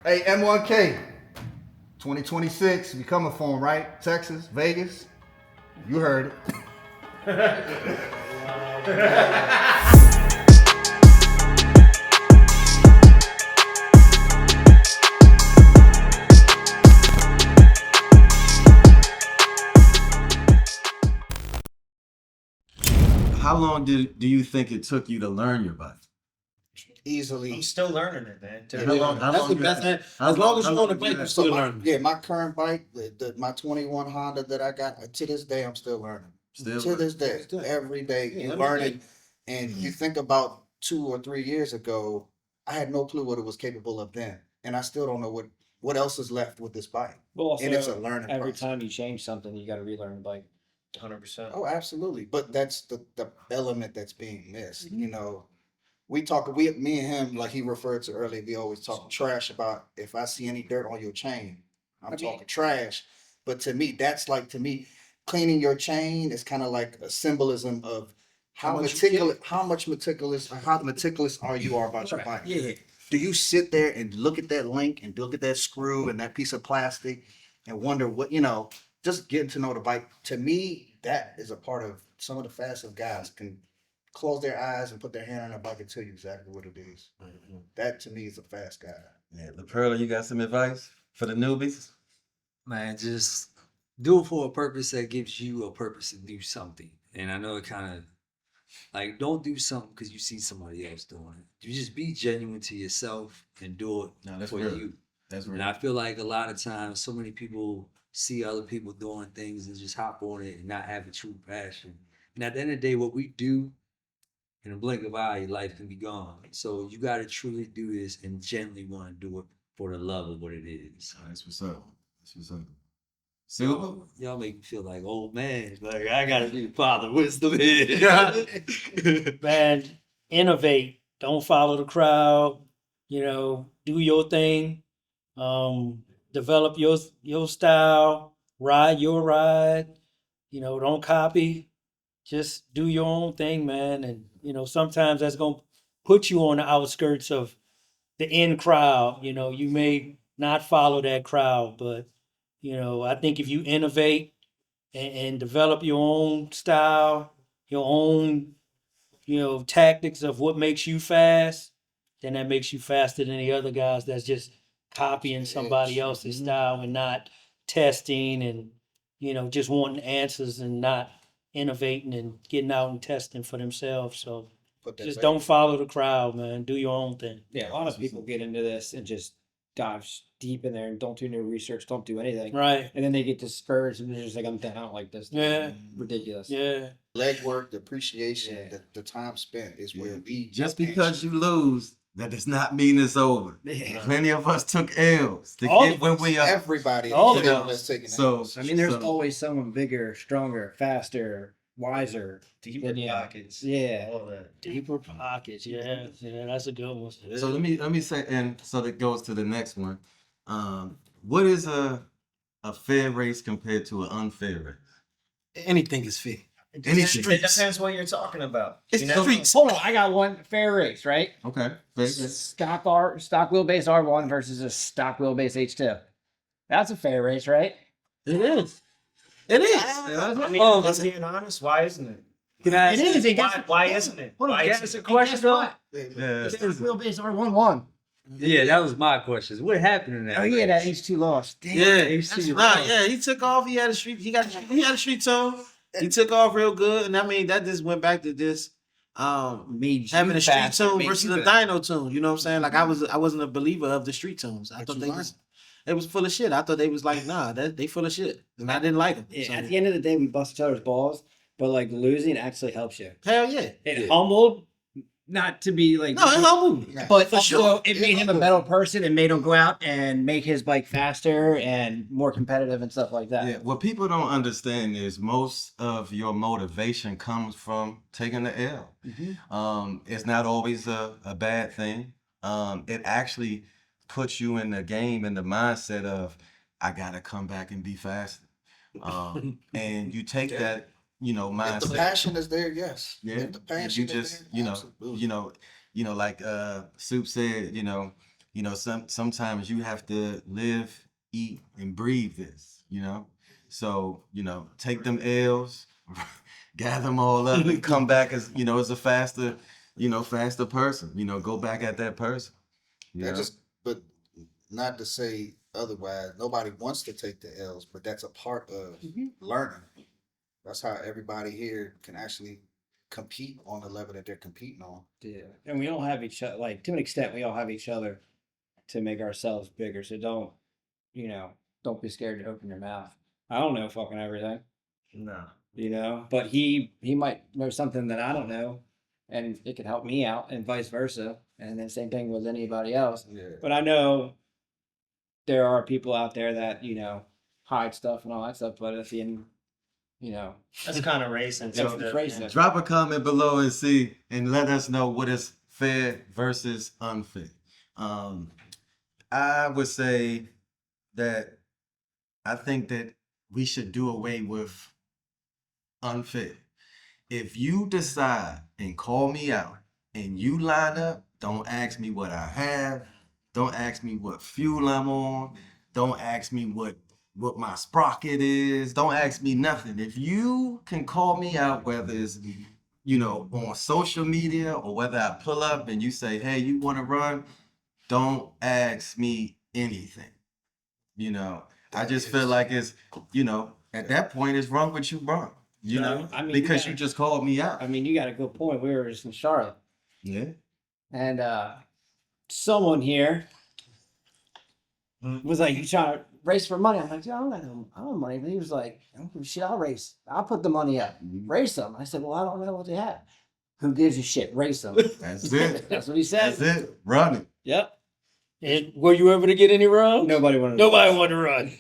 Hey, M1K, 2026, we coming for him, right? Texas, Vegas. You heard it. How long do you think it took you to learn your bike? Easily. I'm still learning it, man. Yeah, How long? That's the best. As long as you're on the bike, you're still learning. Yeah, my current bike, my 21 Honda that I got, to this day, I'm still learning. Still To this day, Still. every day, Yeah, you every learning. day. And you think about 2 or 3 years ago, I had no clue what it was capable of then. And I still don't know what else is left with this bike. Well, also, And it's a learning every process. time you change something, you got to relearn the bike. 100%. Oh, absolutely. But that's the element that's being missed. Mm-hmm. You know, me and him, like he referred to earlier, we always talk trash about if I see any dirt on your chain, I'm talking trash. But to me, cleaning your chain is kind of like a symbolism of how meticulous are you about your bike. Yeah. Do you sit there and look at that link and look at that screw and that piece of plastic and wonder what, just getting to know the bike? To me, that is a part of some of the fastest guys can close their eyes and put their hand on the bike and tell you exactly what it is. That to me is a fast guy. Yeah, La Perla, you got some advice for the newbies? Man, just do it for a purpose that gives you a purpose to do something. And I know it kind of like don't do something because you see somebody else doing it. You just be genuine to yourself and do it No, that's for real. you. That's And real. I feel like a lot of times, so many people see other people doing things and just hop on it and not have a true passion. And at the end of the day, what we do in a blink of an eye, your life can be gone. So you got to truly do this and genuinely want to do it for the love of what it is. That's what's up. That's what's up. Silver? Y'all make me feel like old man. Like I gotta be father wisdom. Man, innovate. Don't follow the crowd. Do your thing. Develop your style. Ride your ride. Don't copy. Just do your own thing, man. And sometimes that's gonna put you on the outskirts of the in crowd. You may not follow that crowd, but I think if you innovate and develop your own style, your own, tactics of what makes you fast, then that makes you faster than the other guys that's just copying somebody else's style and not testing and, just wanting answers and not innovating and getting out and testing for themselves. So just don't follow the crowd, man. Do your own thing. Yeah, a lot of people get into this and just dive deep in there and don't do no research, don't do anything. Right. And then they get discouraged and they're just like, I'm done. I don't like this. Yeah. Ridiculous. Yeah. Legwork, the appreciation, Yeah. the time spent is where we Just because you lose, that does not mean it's over. Yeah. Many of us took L's to All get of where we are. everybody All including of us taking So, that. I mean, there's so- always someone bigger, stronger, faster, wiser. Deeper Yeah. pockets. Yeah. All that. Deeper pockets. Yeah. Yeah, that's a good one. So let me say, and so that goes to the next one. What is a fair race compared to an unfair race? Anything is fair. Anything. It depends what you're talking about. It's You know? streets. Hold on, I got one fair race, right? Okay. Fair race. Stock wheelbase R1 versus a stock wheelbase H2. That's a fair race, right? It is. It is. I mean, let's being honest, why isn't it? Can I It ask is. you- It gets- Why isn't it? Hold on, Why can I isn't ask a it? question, though? Yeah. Stock wheelbase R1 won. Yeah, that was my question. What happened in that? Oh yeah, that H2 lost. Damn, Yeah, H2 nah, lost. yeah, he took off. He had a street. He had a street tone. He took off real good, and I mean that just went back to this Made you having a street faster, tune made versus you a better. dyno tune. You know what I'm saying? Like I wasn't a believer of the street tunes. I thought it was full of shit. I thought they was like, nah, they full of shit, and I didn't like them. Yeah, So, at the end of the day, we bust each other's balls, but like losing actually helps you. hell yeah. It humbled, not to be like, No, it humbled me. but for also sure. it made him a better person and made him go out and make his bike faster and more competitive and stuff like that. Yeah, what people don't understand is most of your motivation comes from taking the L. It's not always a bad thing. It actually puts you in the game, in the mindset of, I gotta come back and be faster. And you take that, If the mindset. passion is there, yes. Yeah, If the passion you is just, there, absolutely. like Soup said, sometimes you have to live, eat, and breathe this, So, take them L's, gather them all up, and come back as a faster person. Go back at that person. That just, but not to say otherwise. Nobody wants to take the L's, but that's a part of learning. That's how everybody here can actually compete on the level that they're competing on. Yeah, and we all have each other. Like to an extent, we all have each other to make ourselves bigger. So don't be scared to open your mouth. I don't know fucking everything, No. but he might know something that I don't know, and it could help me out, and vice versa. And then same thing with anybody else. Yeah. But I know there are people out there that hide stuff and all that stuff. But at the end, That's kind of racing. That's too, the though. racing. Drop a comment below and let us know what is fair versus unfair. I would say that I think that we should do away with unfair. If you decide and call me out and you line up, don't ask me what I have. Don't ask me what fuel I'm on. Don't ask me what my sprocket is. Don't ask me nothing. If you can call me out, whether it's on social media or whether I pull up and you say, hey, you want to run, don't ask me anything. I just feel like it's, at that point, it's wrong with you, bro. Because you just called me out. I mean, you got a good point. We were just in Charlotte, Yeah. and someone here was like, "You trying to race for money?" I'm like, "Yeah, I don't have money." But he was like, "Shit, I'll race. I'll put the money up. Race them." I said, "Well, I don't know what they have. Who gives a shit? Race them." That's it. That's what he said. That's it. Run it. Yep. And were you ever to get any runs? Nobody wanted. Nobody wanted to run.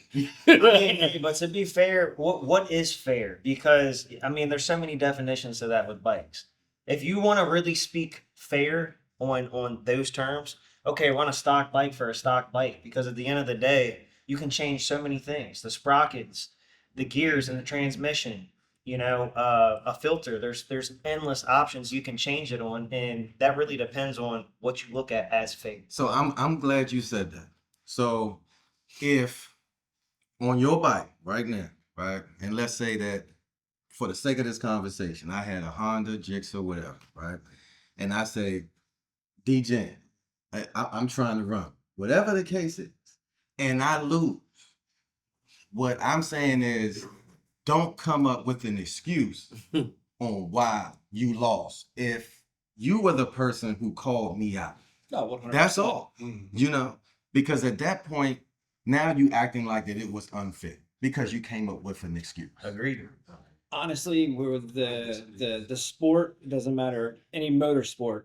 But to be fair, what is fair? Because I mean, there's so many definitions to that with bikes. If you want to really speak fair on those terms, okay, run a stock bike for a stock bike. Because at the end of the day, you can change so many things: the sprockets, the gears, and the transmission. A filter. There's endless options you can change it on, and that really depends on what you look at as fair. So I'm glad you said that. So if on your bike right now, right, and let's say that for the sake of this conversation, I had a Honda Gixxer, whatever, right, and I say, DJ, I'm trying to run, whatever the case is, and I lose. What I'm saying is, don't come up with an excuse on why you lost. If you were the person who called me out, No, 100%. that's all. Because at that point, now you acting like that it was unfair because you came up with an excuse. Agreed. Honestly, with the sport, it doesn't matter. Any motorsport,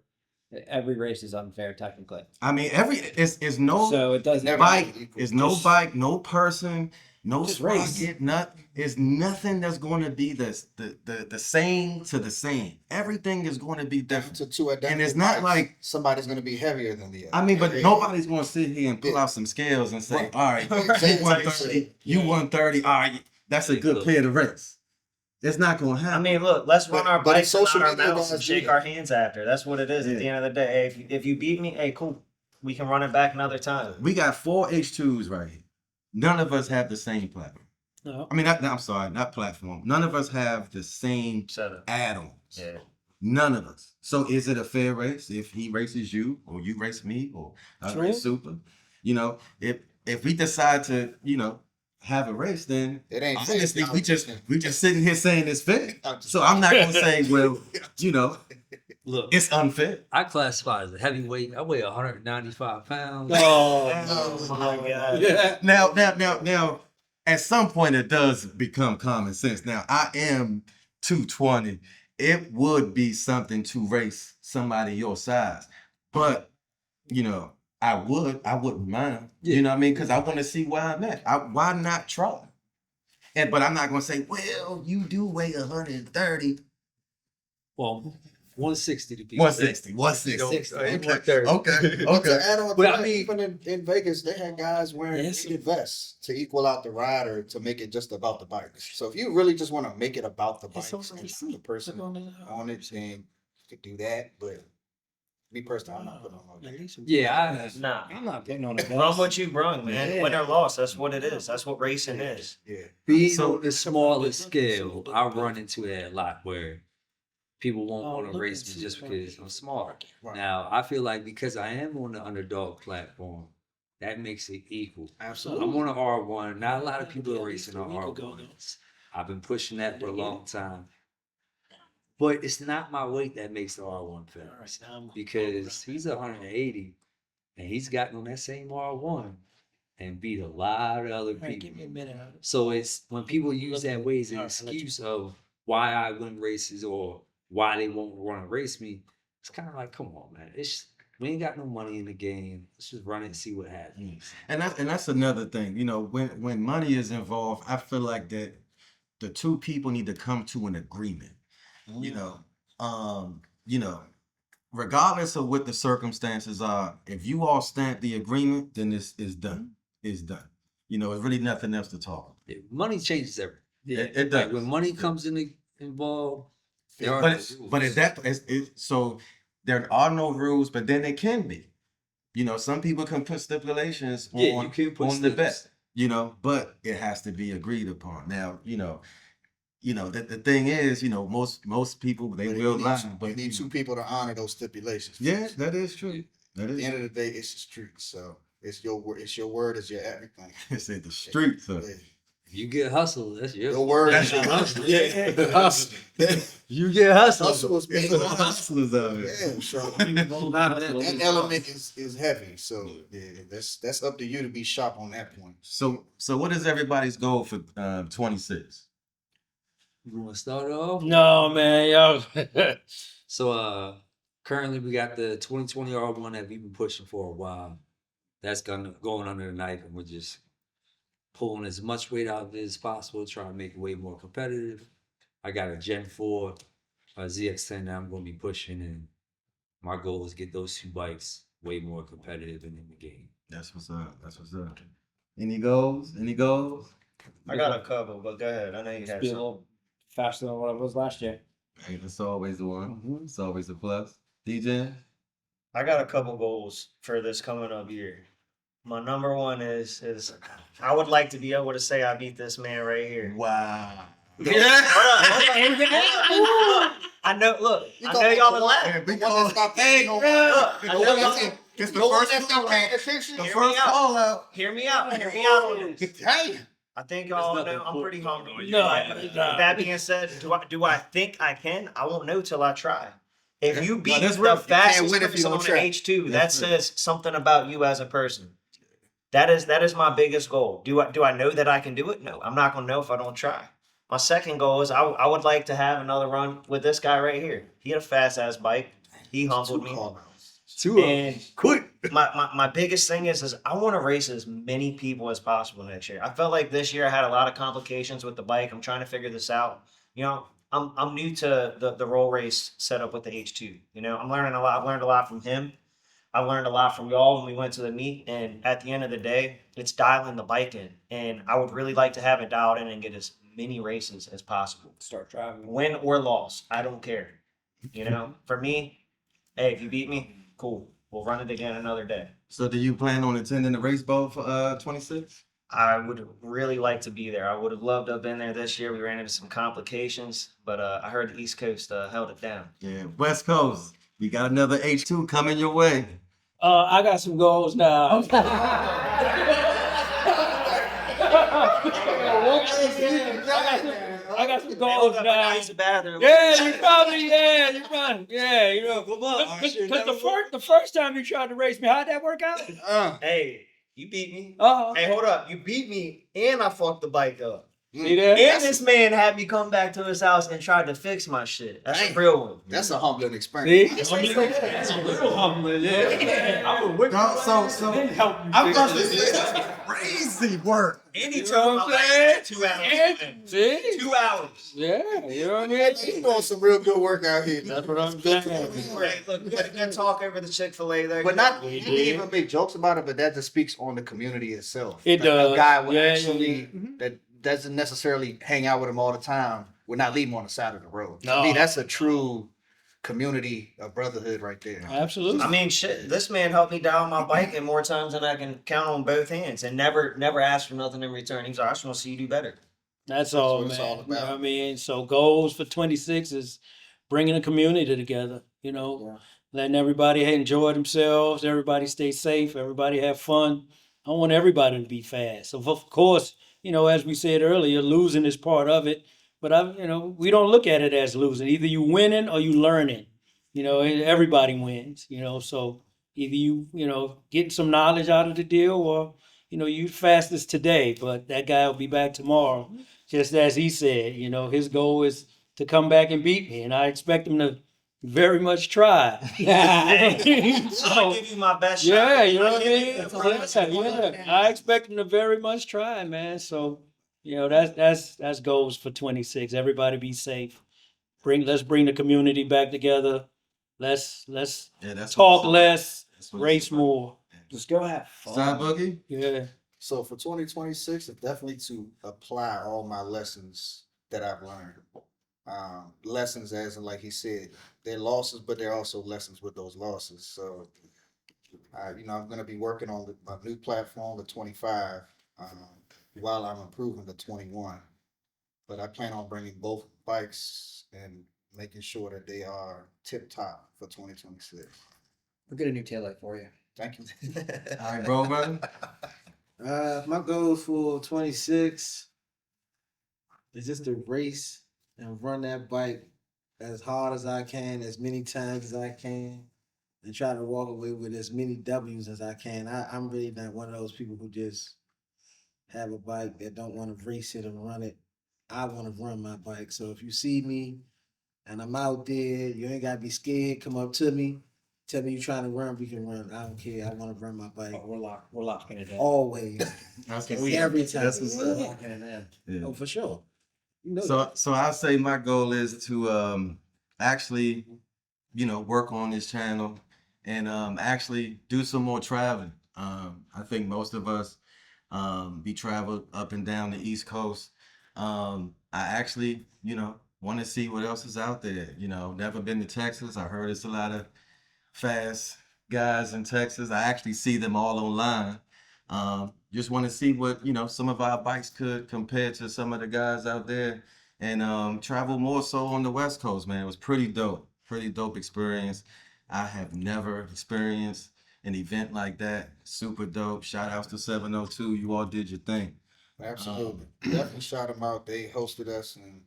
every race is unfair technically. I mean, it's no So it doesn't bike, it's no bike, no person, no Just race. sprocket, it's nothing that's going to be the same to the same. Everything is going to be different. And it's not like somebody's going to be heavier than the other. I mean, but nobody's going to sit here and pull out some scales and say, all right, you 130, you 130, all right, that's a good player to race. It's not going to happen. I mean, look, let's run our but bikes on social our media mouths and guys shake do our hands after. That's what it is at Yeah. the end of the day. Hey, if you beat me, hey, cool. We can run it back another time. We got 4 H2s right here. None of us have the same platform. No. I mean, I'm sorry, not platform. None of us have the same Setup. add-ons. Yeah. None of us. So is it a fair race if he races you or you race me or I True. race Super? If we decide to, have a race, then It ain't fair. honestly, we just sitting here saying it's fair. So I'm not gonna say, well, Look, it's unfair. I classify as a heavyweight. I weigh 195 pounds. Oh, my God. Yeah. Now, at some point it does become common sense. Now I am 220. It would be something to race somebody your size, but I wouldn't mind. Yeah. You know what I mean? Because I want to see where I'm at. Why not try? But I'm not gonna say, well, you do weigh 130. Well, 160 to be 160. Okay. To add on to But I that, mean- even in Vegas, they had guys wearing Yes. heated vests to equal out the ride or to make it just about the bikes. So if you really just want to make it about the bikes and not the person on it, then you could do that. But Me personally, I'm not putting on no game. Yeah, Nah. I'm not putting on a Brung what you brung, man. Yeah. Win or loss, that's what it is. That's what racing is. Yeah. being So- on the smaller scale, I run into that a lot where people won't Oh, want to look race and me see just what because I'm small. Right. Now, I feel like because I am on the underdog platform, that makes it equal. Absolutely. I'm on an R1. Not a lot of people are At least racing a on week ago, R1s. I've been pushing that for a long time. But it's not my weight that makes the R1 fast. All right, now Because he's 180 and he's gotten on that same R1 and beat a lot of other All right, people. give me a minute. So it's when people use that way as an All right, I'll let you- excuse of why I win races or why they won't want to race me, it's kind of like, come on, man. We ain't got no money in the game. Let's just run it and see what happens. And that's another thing. You know, when money is involved, I feel like that the two people need to come to an agreement. You know, regardless of what the circumstances are, if you all stamp the agreement, then it's done. It's done. You know, it's really nothing else to talk. Money changes everything. It does. Like when money comes involved, there are But no it's, rules. but is that so there are no rules, but then there can be. You know, some people can put stipulations on, Yeah, you can put on the bet. stipulations. You know, but it has to be agreed upon. Now, the thing is, most people they But will you lie, need, but you need two people to honor those stipulations. yeah, that is true. That At is the end of the day, it's the streets. So it's your word. It's your word. It's your everything. it's in the streets. Huh? Yeah. If you get hustle, that's your Your word That's is your your hustle. Yeah, the hustle. You get hustle. Hustle is It's being the honest. hustlers out here. Yeah, so That that element is heavy. So yeah, that's up to you to be sharp on that point. So what is everybody's goal for 26? You want to start off? No, man, yo. So currently we got the 2020 R1 that we've been pushing for a while. That's going under the knife, and we're just pulling as much weight out of it as possible, trying to make it way more competitive. I got a Gen 4 ZX10 that I'm going to be pushing, and my goal is to get those two bikes way more competitive and in the game. That's what's up. That's what's up. Any goals? Any goals? I got a couple, but go ahead. I know you Be a had some. little faster than what it was last year. Hey, that's always the one. Mhm. It's always a plus. DJ? I got a couple goals for this coming up year. My number one is I would like to be able to say I beat this man right here. Wow. Hold on. I know. Look, I know y'all are laughing. It's The one that's not paying attention. the Hear first me out. call out. Hear me out. Hear me out on this. Hey, I think y'all There's know nothing I'm pretty for- humble. No, With that being said, do I think I can? I won't know till I try. If you beat that's the real. You can't fastest win if you person don't on try. an H2, that That's right. says something about you as a person. That is my biggest goal. Do I know that I can do it? No, I'm not gonna know if I don't try. My second goal is I would like to have another run with this guy right here. He had a fast ass bike. He humbled me. And my biggest thing is I want to race as many people as possible next year. I felt like this year I had a lot of complications with the bike. I'm trying to figure this out. You know, I'm new to the roll race setup with the H2. You know, I'm learning a lot. I've learned a lot from him. I learned a lot from y'all when we went to the meet. And at the end of the day, it's dialing the bike in. And I would really like to have it dialed in and get as many races as possible. Start driving. Win or loss, I don't care. You know, for me, hey, if you beat me, cool. We'll run it again another day. So do you plan on attending the race bowl for 26? I would really like to be there. I would have loved to have been there this year. We ran into some complications, but I heard the East Coast held it down. Yeah, West Coast. We got another H2 coming your way. I got some goals now. I got some goals now. Use the bathroom. Yeah, you probably, you know. Because the first time you tried to race me, how'd that work out? Hey, you beat me. Oh, Hey, hold up. You beat me, and I fucked the bike up. see that? And this man had me come back to his house and tried to fix my shit. That's a Dang. real one. That's a humbling experience. See? That's a little humbling, yeah. I would whip So I'm about to say that's crazy work. And he You told know me what I'm saying? 2 hours. See? 2 hours. Yeah, you know what I You mean? doing some real good work out here. That's what I'm saying. Hey, look, we got to talk over the Chick-fil-A there. But not We you did. can even make jokes about it, but that just speaks on the community itself. It A does. guy would Yeah, yeah, actually that doesn't necessarily hang out with him all the time would not leave him on the side of the road. No. To me, that's a true community, a brotherhood right there. Absolutely. I mean, shit. This man helped me dial my bike in more times than I can count on both hands, and never asked for nothing in return. He was like, "I just want to see you do better." That's all, what man. it's all You know what I about. mean? So goals for 26 is bringing a community together, letting everybody enjoy themselves, everybody stay safe, everybody have fun. I want everybody to be fast. So of course, as we said earlier, losing is part of it. But we don't look at it as losing. Either you winning or you learning. Everybody wins, so either getting some knowledge out of the deal or you fastest today, but that guy will be back tomorrow. Just as he said, his goal is to come back and beat me, and I expect him to very much try. I'll So, give you my best shot. yeah, you know what I mean? That's all I'm saying. Yeah. I expect him to very much try, man. So, that's goals for 26. Everybody be safe. Let's bring the community back together. Let's Yeah, that's talk what less, that's what it's race about. more. Just go have fun. Side boogie? Yeah. So for 2026, it's definitely to apply all my lessons that I've learned. Lessons as in, like he said, they're losses, but they're also lessons with those losses. So, I'm going to be working on my new platform, the 25, while I'm improving the 21. But I plan on bringing both bikes and making sure that they are tip top for 2026. We'll get a new taillight for you. Thank you. All right, bro, brother. My goal for 26 is just to race and run that bike as hard as I can, as many times as I can, and try to walk away with as many W's as I can. I'm really not one of those people who just have a bike that don't want to race it and run it. I want to run my bike. So if you see me and I'm out there, you ain't gotta be scared. Come up to me, tell me you're trying to run. We can run. I don't care. I want to run my bike Oh, we're locking it in. always, That's every time. That's what's up. Yeah. Locking it in. Yeah. Oh, for sure. You know So that. so I say my goal is to actually, work on this channel and actually do some more traveling. I think most of us be traveled up and down the East Coast. I actually, want to see what else is out there. Never been to Texas. I heard it's a lot of fast guys in Texas. I actually see them all online. Just want to see what some of our bikes could compare to some of the guys out there, and travel more so on the West Coast. Man, it was pretty dope experience. I have never experienced an event like that. Super dope. Shout outs to 702. You all did your thing. Absolutely. Definitely shout them out. They hosted us and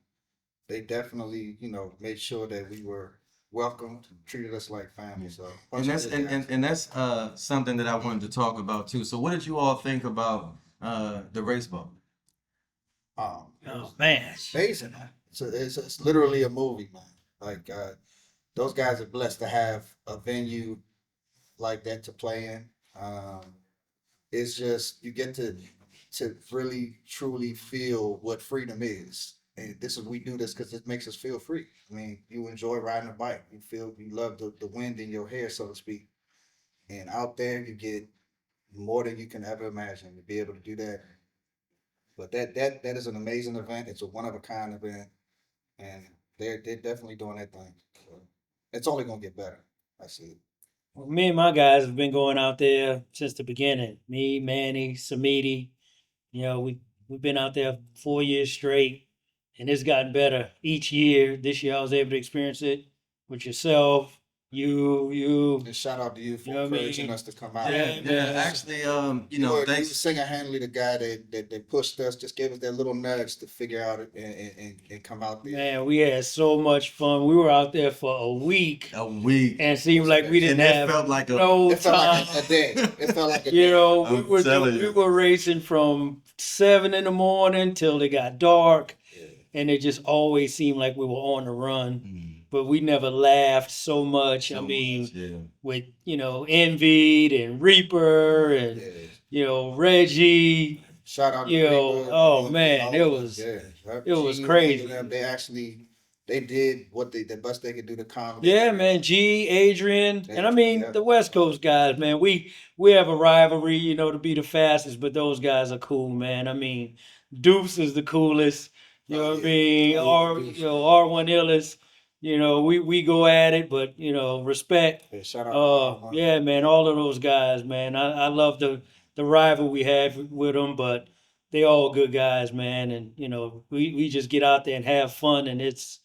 they definitely, made sure that we were welcomed, treated us like family. So And that's and that's something that I wanted to talk about too. So what did you all think about the race boat? Oh man. Amazing. It's literally a movie, man. Like those guys are blessed to have a venue like that to play in. It's just you get to really truly feel what freedom is. And we do this because it makes us feel free. I mean, you enjoy riding a bike. You love the wind in your hair, so to speak. And out there, you get more than you can ever imagine to be able to do that. But that is an amazing event. It's a one of a kind event, and they're definitely doing that thing. So it's only gonna get better. I see it. Well, me and my guys have been going out there since the beginning. Me, Manny, Samiti. We've been out there 4 years straight, and it's gotten better each year. This year I was able to experience it with yourself, you. And shout out to you for You know what I encouraging mean? us to come out. Yeah, Yeah, actually, You were thanks. single-handedly the guy that pushed us, just gave us that little nudge to figure out it and come out there. Man, we had so much fun. We were out there for a week, A week. and it seemed like we didn't And it have felt like a- no It felt time. like a day. It felt like a day. I'm telling We you. were racing from 7 in the morning till it got dark, and it just always seemed like we were on the run. But we never laughed so much. I mean, yeah. with Envied and Reaper and Yeah. Reggie. Shout out to Yo, Reaper, oh, and man, all it of was- us. Yeah. it was Gene, crazy. all of them, they did what the best they could do to calm. Yeah, man, G, Adrian, and I mean Yeah. the West Coast guys, man. We have a rivalry, to be the fastest, but those guys are cool, man. I mean, Deuce is the coolest. You know what I mean? Oh, R1 Illis. You know, we go at it, but you know, respect. Yeah, shout out. Yeah, man, all of those guys, man. I love the rival we have with them, but they all good guys, man. And you know, we just get out there and have fun, and it's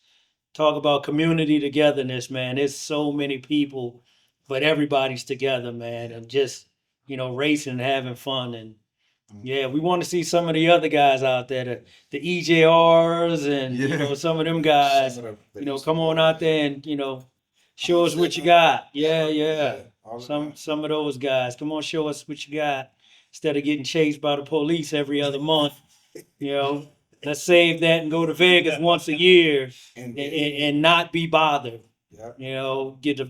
talk about community togetherness, man. It's so many people, but everybody's together, man, and just you know, racing and having fun. And yeah, we want to see some of the other guys out there, the EJRs and you Yeah. know some of them guys. You know, come on out there and you know, show us what you got. Yeah, yeah. Some of those guys, come on, show us what you got. Instead of getting chased by the police every other month, you know, let's save that and go to Vegas once a year and not be bothered. Yeah. You know, get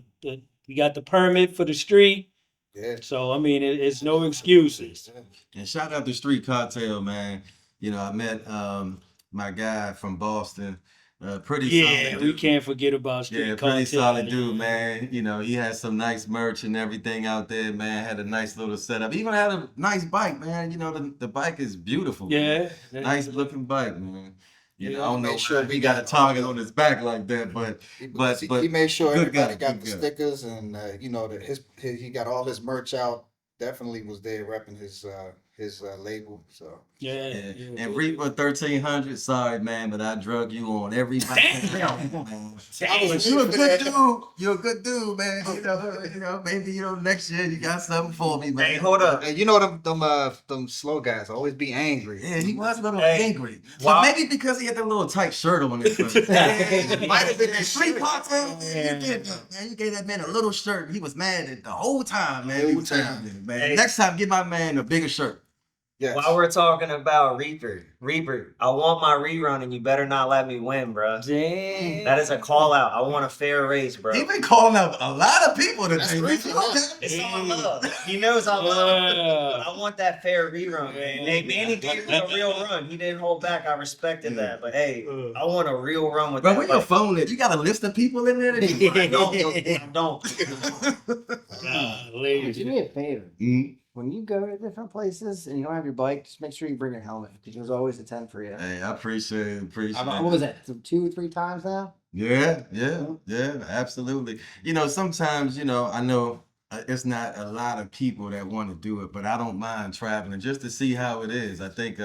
we got the permit for the street. Yeah. So I mean, it's no excuses. And shout out to Street Cocktail, man. You know, I met my guy from Boston. Pretty Yeah, solid we dude. can't forget about Street Yeah, Cocktail. pretty solid dude, man. You know, he had some nice merch and everything out there, man. Had a nice little setup. Even had a nice bike, man. You know, the bike is beautiful. man. Yeah. Nice looking bike, man. You know, I don't know Make sure why we he got a got- target on his back like that, but He made sure good everybody guy, got good the guy. stickers, and you know that he got all his merch out. Definitely was there repping his label. So Yeah. yeah. And Reaper 1300, sorry man, but I drug you on every bike. You're a good dude. You're a good dude, man. You know, maybe next year you got something for me, man. Hey, hold up. and you know them slow guys always be angry. Yeah, he was a little Hey, angry. wow. But maybe because he had that little tight shirt on his butt. Might have been that street cocktail. You gave that man a little shirt. He was mad at the whole time, man. Whole He was time. telling me, man. Hey. Next time, get my man a bigger shirt. Yes. While we're talking about Reaper, I want my rerun, and you better not let me win, bro. Damn. That is a call out. I want a fair race, bro. He been calling out a lot of people That's today. crazy. It's all love. He knows I love. Yeah. I want that fair rerun, man. Hey, Manny gave me a real run. He didn't hold back. I respected that. But hey, I want a real run with Bro, that. where your bike. phone at? You got a list of people in there? That you I don't. Do me a favor. Mhm. When you go to different places and you don't have your bike, just make sure you bring your helmet because there's always a 10 for you. Hey, I appreciate it. What was that? 2 or 3 times now? Yeah, absolutely. You know, sometimes, I know it's not a lot of people that want to do it, but I don't mind traveling just to see how it is. I think,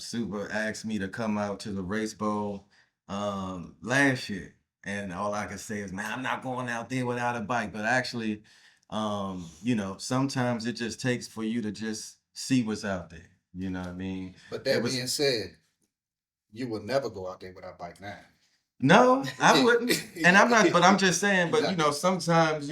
Super asked me to come out to the Race Bowl last year, and all I can say is, man, I'm not going out there without a bike. But actually, sometimes it just takes for you to just see what's out there. You know what I mean? But that It was- being said, you will never go out there without bike now. No, I wouldn't. And I'm not, but I'm just saying, but sometimes,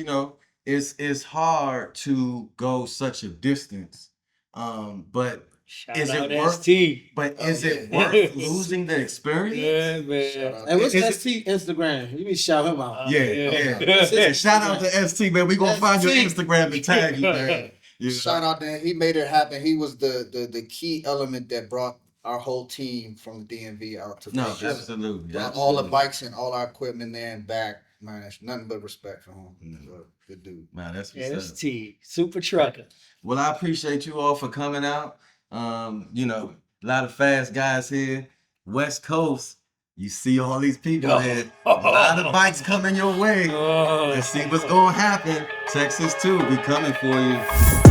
it's hard to go such a distance. But Shout Is it out worth- ST. is it yeah. worth losing the experience? Yeah, Shout man. out Hey, what's Is it- ST Instagram? You need to shout him out. Yeah. What's his And shout out to ST, man. We gonna find your ST. Instagram and tag you, man. You know? Shout out to him. He made it happen. He was the key element that brought our whole team from the DMV out to No, Vegas. absolutely. Brought all the absolutely. bikes and all our equipment there and back. Man, that's nothing but respect for him. Mm. So, good dude. Man, that's what's up. ST. Super trucker. Well, I appreciate you all for coming out. A lot of fast guys here. West Coast, you see all these people here. A lot of bikes coming your way. Oh. Let's see what's gonna happen. Texas too, we coming for you.